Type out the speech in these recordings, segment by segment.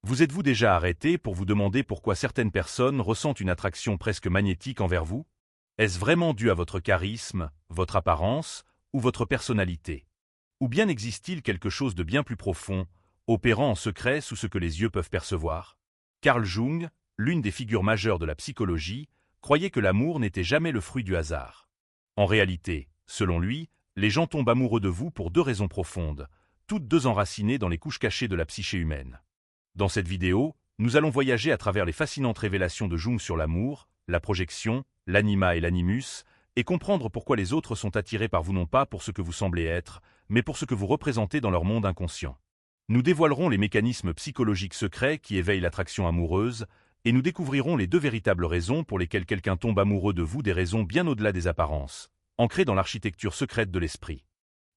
Vous êtes-vous déjà arrêté pour vous demander pourquoi certaines personnes ressentent une attraction presque magnétique envers vous? Est-ce vraiment dû à votre charisme, votre apparence ou votre personnalité? Ou bien existe-t-il quelque chose de bien plus profond, opérant en secret sous ce que les yeux peuvent percevoir? Carl Jung, l'une des figures majeures de la psychologie, croyait que l'amour n'était jamais le fruit du hasard. En réalité, selon lui, les gens tombent amoureux de vous pour deux raisons profondes, toutes deux enracinées dans les couches cachées de la psyché humaine. Dans cette vidéo, nous allons voyager à travers les fascinantes révélations de Jung sur l'amour, la projection, l'anima et l'animus, et comprendre pourquoi les autres sont attirés par vous non pas pour ce que vous semblez être, mais pour ce que vous représentez dans leur monde inconscient. Nous dévoilerons les mécanismes psychologiques secrets qui éveillent l'attraction amoureuse, et nous découvrirons les deux véritables raisons pour lesquelles quelqu'un tombe amoureux de vous, des raisons bien au-delà des apparences, ancrées dans l'architecture secrète de l'esprit.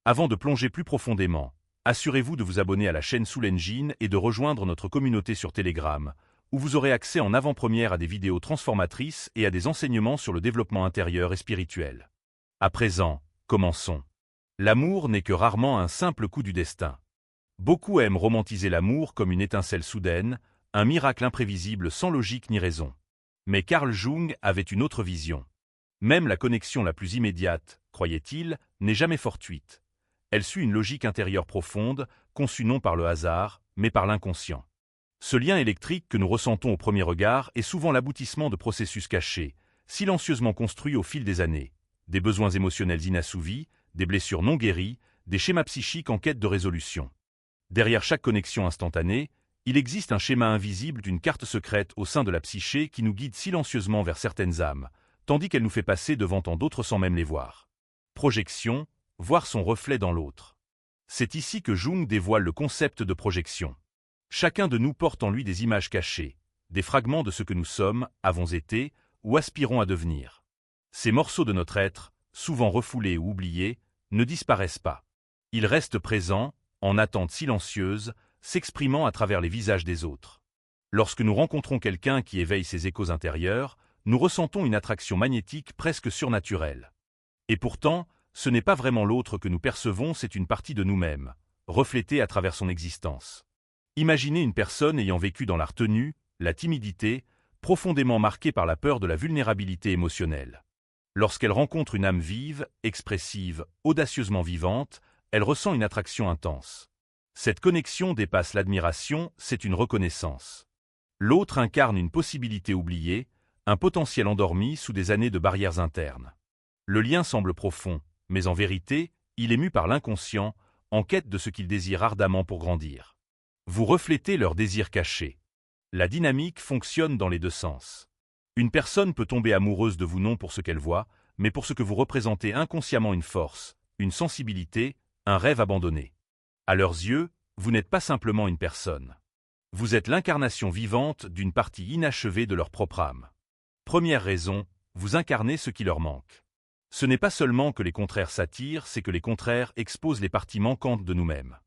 Avant de plonger plus profondément, assurez-vous de vous abonner à la chaîne Soul Engine et de rejoindre notre communauté sur Telegram, où vous aurez accès en avant-première à des vidéos transformatrices et à des enseignements sur le développement intérieur et spirituel. À présent, commençons. L'amour n'est que rarement un simple coup du destin. Beaucoup aiment romantiser l'amour comme une étincelle soudaine, un miracle imprévisible sans logique ni raison. Mais Carl Jung avait une autre vision. Même la connexion la plus immédiate, croyait-il, n'est jamais fortuite. Elle suit une logique intérieure profonde, conçue non par le hasard, mais par l'inconscient. Ce lien électrique que nous ressentons au premier regard est souvent l'aboutissement de processus cachés, silencieusement construits au fil des années. Des besoins émotionnels inassouvis, des blessures non guéries, des schémas psychiques en quête de résolution. Derrière chaque connexion instantanée, il existe un schéma invisible d'une carte secrète au sein de la psyché qui nous guide silencieusement vers certaines âmes, tandis qu'elle nous fait passer devant tant d'autres sans même les voir. Projection, voir son reflet dans l'autre. C'est ici que Jung dévoile le concept de projection. Chacun de nous porte en lui des images cachées, des fragments de ce que nous sommes, avons été ou aspirons à devenir. Ces morceaux de notre être, souvent refoulés ou oubliés, ne disparaissent pas. Ils restent présents, en attente silencieuse, s'exprimant à travers les visages des autres. Lorsque nous rencontrons quelqu'un qui éveille ses échos intérieurs, nous ressentons une attraction magnétique presque surnaturelle. Et pourtant, ce n'est pas vraiment l'autre que nous percevons, c'est une partie de nous-mêmes, reflétée à travers son existence. Imaginez une personne ayant vécu dans la retenue, la timidité, profondément marquée par la peur de la vulnérabilité émotionnelle. Lorsqu'elle rencontre une âme vive, expressive, audacieusement vivante, elle ressent une attraction intense. Cette connexion dépasse l'admiration, c'est une reconnaissance. L'autre incarne une possibilité oubliée, un potentiel endormi sous des années de barrières internes. Le lien semble profond, mais en vérité, il est mu par l'inconscient, en quête de ce qu'il désire ardemment pour grandir. Vous reflétez leur désir caché. La dynamique fonctionne dans les deux sens. Une personne peut tomber amoureuse de vous non pour ce qu'elle voit, mais pour ce que vous représentez inconsciemment, une force, une sensibilité, un rêve abandonné. À leurs yeux, vous n'êtes pas simplement une personne. Vous êtes l'incarnation vivante d'une partie inachevée de leur propre âme. Première raison, vous incarnez ce qui leur manque. Ce n'est pas seulement que les contraires s'attirent, c'est que les contraires exposent les parties manquantes de nous-mêmes.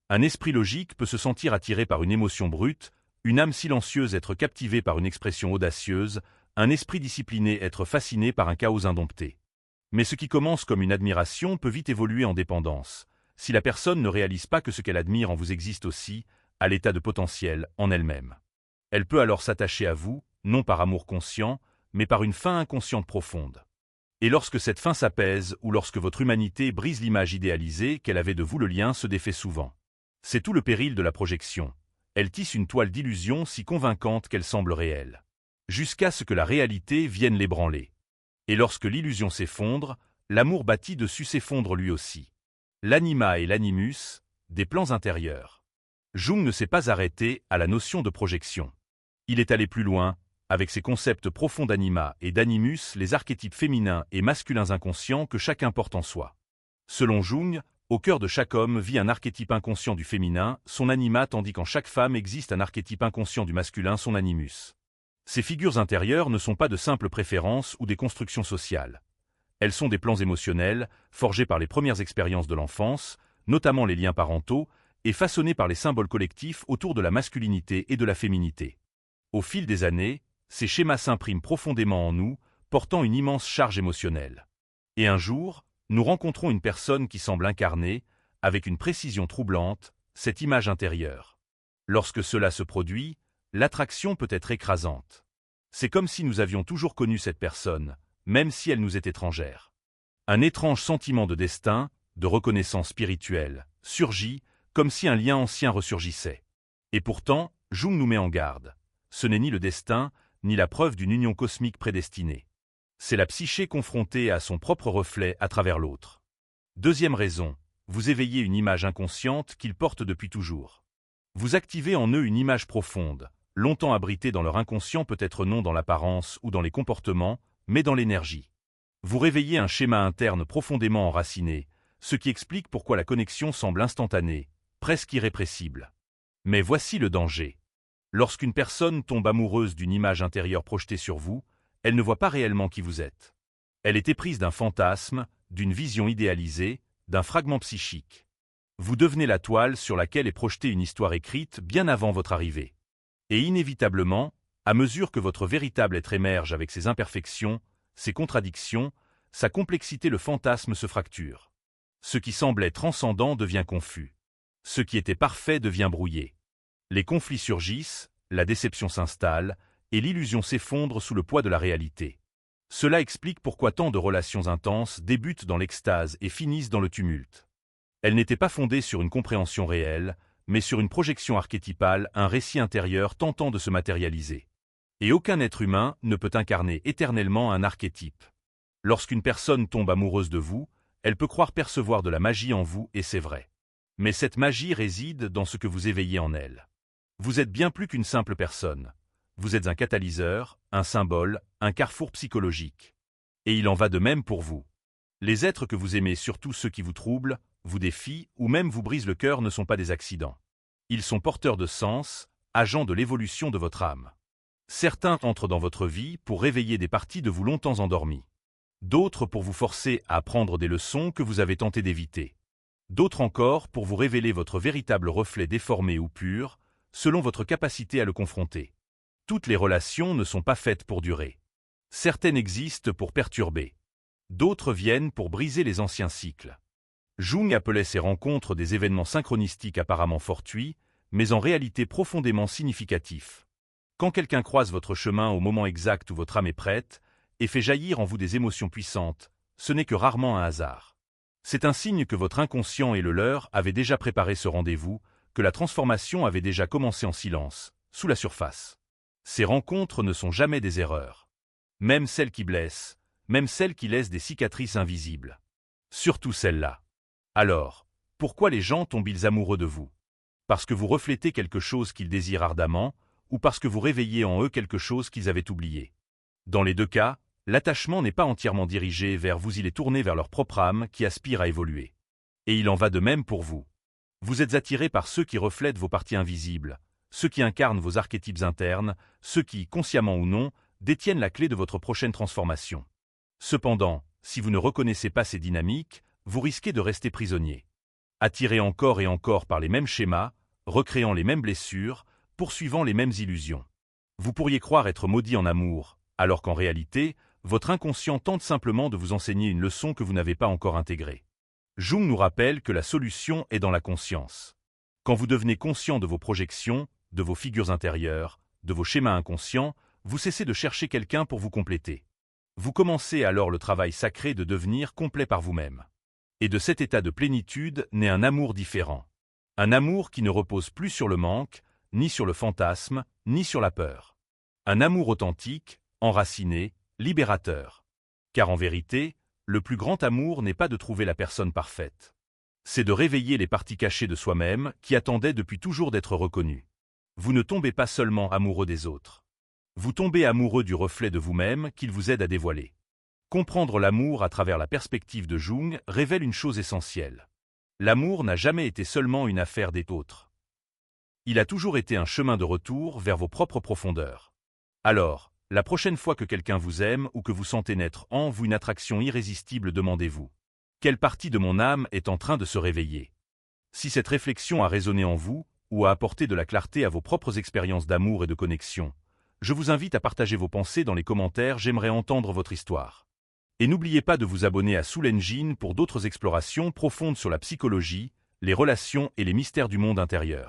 Un esprit logique peut se sentir attiré par une émotion brute, une âme silencieuse être captivée par une expression audacieuse, un esprit discipliné être fasciné par un chaos indompté. Mais ce qui commence comme une admiration peut vite évoluer en dépendance, si la personne ne réalise pas que ce qu'elle admire en vous existe aussi, à l'état de potentiel, en elle-même. Elle peut alors s'attacher à vous, non par amour conscient, mais par une faim inconsciente profonde. Et lorsque cette faim s'apaise ou lorsque votre humanité brise l'image idéalisée qu'elle avait de vous, le lien se défait souvent. C'est tout le péril de la projection. Elle tisse une toile d'illusion si convaincante qu'elle semble réelle. Jusqu'à ce que la réalité vienne l'ébranler. Et lorsque l'illusion s'effondre, l'amour bâti dessus s'effondre lui aussi. L'anima et l'animus, des plans intérieurs. Jung ne s'est pas arrêté à la notion de projection. Il est allé plus loin, avec ses concepts profonds d'anima et d'animus, les archétypes féminins et masculins inconscients que chacun porte en soi. Selon Jung, au cœur de chaque homme vit un archétype inconscient du féminin, son anima, tandis qu'en chaque femme existe un archétype inconscient du masculin, son animus. Ces figures intérieures ne sont pas de simples préférences ou des constructions sociales. Elles sont des plans émotionnels, forgés par les premières expériences de l'enfance, notamment les liens parentaux, et façonnés par les symboles collectifs autour de la masculinité et de la féminité. Au fil des années, ces schémas s'impriment profondément en nous, portant une immense charge émotionnelle. Et un jour, nous rencontrons une personne qui semble incarner, avec une précision troublante, cette image intérieure. Lorsque cela se produit, l'attraction peut être écrasante. C'est comme si nous avions toujours connu cette personne, même si elle nous est étrangère. Un étrange sentiment de destin, de reconnaissance spirituelle, surgit, comme si un lien ancien ressurgissait. Et pourtant, Jung nous met en garde. Ce n'est ni le destin, ni la preuve d'une union cosmique prédestinée. C'est la psyché confrontée à son propre reflet à travers l'autre. Deuxième raison, vous éveillez une image inconsciente qu'ils portent depuis toujours. Vous activez en eux une image profonde, longtemps abritée dans leur inconscient, peut-être non dans l'apparence ou dans les comportements, mais dans l'énergie. Vous réveillez un schéma interne profondément enraciné, ce qui explique pourquoi la connexion semble instantanée, presque irrépressible. Mais voici le danger. Lorsqu'une personne tombe amoureuse d'une image intérieure projetée sur vous, elle ne voit pas réellement qui vous êtes. Elle est éprise d'un fantasme, d'une vision idéalisée, d'un fragment psychique. Vous devenez la toile sur laquelle est projetée une histoire écrite bien avant votre arrivée. Et inévitablement, à mesure que votre véritable être émerge avec ses imperfections, ses contradictions, sa complexité, le fantasme se fracture. Ce qui semblait transcendant devient confus. Ce qui était parfait devient brouillé. Les conflits surgissent, la déception s'installe, et l'illusion s'effondre sous le poids de la réalité. Cela explique pourquoi tant de relations intenses débutent dans l'extase et finissent dans le tumulte. Elles n'étaient pas fondées sur une compréhension réelle, mais sur une projection archétypale, un récit intérieur tentant de se matérialiser. Et aucun être humain ne peut incarner éternellement un archétype. Lorsqu'une personne tombe amoureuse de vous, elle peut croire percevoir de la magie en vous, et c'est vrai. Mais cette magie réside dans ce que vous éveillez en elle. Vous êtes bien plus qu'une simple personne. Vous êtes un catalyseur, un symbole, un carrefour psychologique. Et il en va de même pour vous. Les êtres que vous aimez, surtout ceux qui vous troublent, vous défient ou même vous brisent le cœur, ne sont pas des accidents. Ils sont porteurs de sens, agents de l'évolution de votre âme. Certains entrent dans votre vie pour réveiller des parties de vous longtemps endormies. D'autres pour vous forcer à apprendre des leçons que vous avez tenté d'éviter. D'autres encore pour vous révéler votre véritable reflet déformé ou pur, selon votre capacité à le confronter. Toutes les relations ne sont pas faites pour durer. Certaines existent pour perturber. D'autres viennent pour briser les anciens cycles. Jung appelait ces rencontres des événements synchronistiques apparemment fortuits, mais en réalité profondément significatifs. Quand quelqu'un croise votre chemin au moment exact où votre âme est prête, et fait jaillir en vous des émotions puissantes, ce n'est que rarement un hasard. C'est un signe que votre inconscient et le leur avaient déjà préparé ce rendez-vous, que la transformation avait déjà commencé en silence, sous la surface. Ces rencontres ne sont jamais des erreurs. Même celles qui blessent, même celles qui laissent des cicatrices invisibles. Surtout celles-là. Alors, pourquoi les gens tombent-ils amoureux de vous? Parce que vous reflétez quelque chose qu'ils désirent ardemment, ou parce que vous réveillez en eux quelque chose qu'ils avaient oublié. Dans les deux cas, l'attachement n'est pas entièrement dirigé vers vous, il est tourné vers leur propre âme qui aspire à évoluer. Et il en va de même pour vous. Vous êtes attiré par ceux qui reflètent vos parties invisibles, ceux qui incarnent vos archétypes internes, ceux qui, consciemment ou non, détiennent la clé de votre prochaine transformation. Cependant, si vous ne reconnaissez pas ces dynamiques, vous risquez de rester prisonnier. Attiré encore et encore par les mêmes schémas, recréant les mêmes blessures, poursuivant les mêmes illusions. Vous pourriez croire être maudit en amour, alors qu'en réalité, votre inconscient tente simplement de vous enseigner une leçon que vous n'avez pas encore intégrée. Jung nous rappelle que la solution est dans la conscience. Quand vous devenez conscient de vos projections, de vos figures intérieures, de vos schémas inconscients, vous cessez de chercher quelqu'un pour vous compléter. Vous commencez alors le travail sacré de devenir complet par vous-même. Et de cet état de plénitude naît un amour différent. Un amour qui ne repose plus sur le manque, ni sur le fantasme, ni sur la peur. Un amour authentique, enraciné, libérateur. Car en vérité, le plus grand amour n'est pas de trouver la personne parfaite. C'est de réveiller les parties cachées de soi-même qui attendaient depuis toujours d'être reconnues. Vous ne tombez pas seulement amoureux des autres. Vous tombez amoureux du reflet de vous-même qu'il vous aide à dévoiler. Comprendre l'amour à travers la perspective de Jung révèle une chose essentielle. L'amour n'a jamais été seulement une affaire des autres. Il a toujours été un chemin de retour vers vos propres profondeurs. Alors, la prochaine fois que quelqu'un vous aime ou que vous sentez naître en vous une attraction irrésistible, demandez-vous: quelle partie de mon âme est en train de se réveiller? Si cette réflexion a résonné en vous, ou a apporté de la clarté à vos propres expériences d'amour et de connexion, je vous invite à partager vos pensées dans les commentaires, j'aimerais entendre votre histoire. Et n'oubliez pas de vous abonner à Soul Engine pour d'autres explorations profondes sur la psychologie, les relations et les mystères du monde intérieur.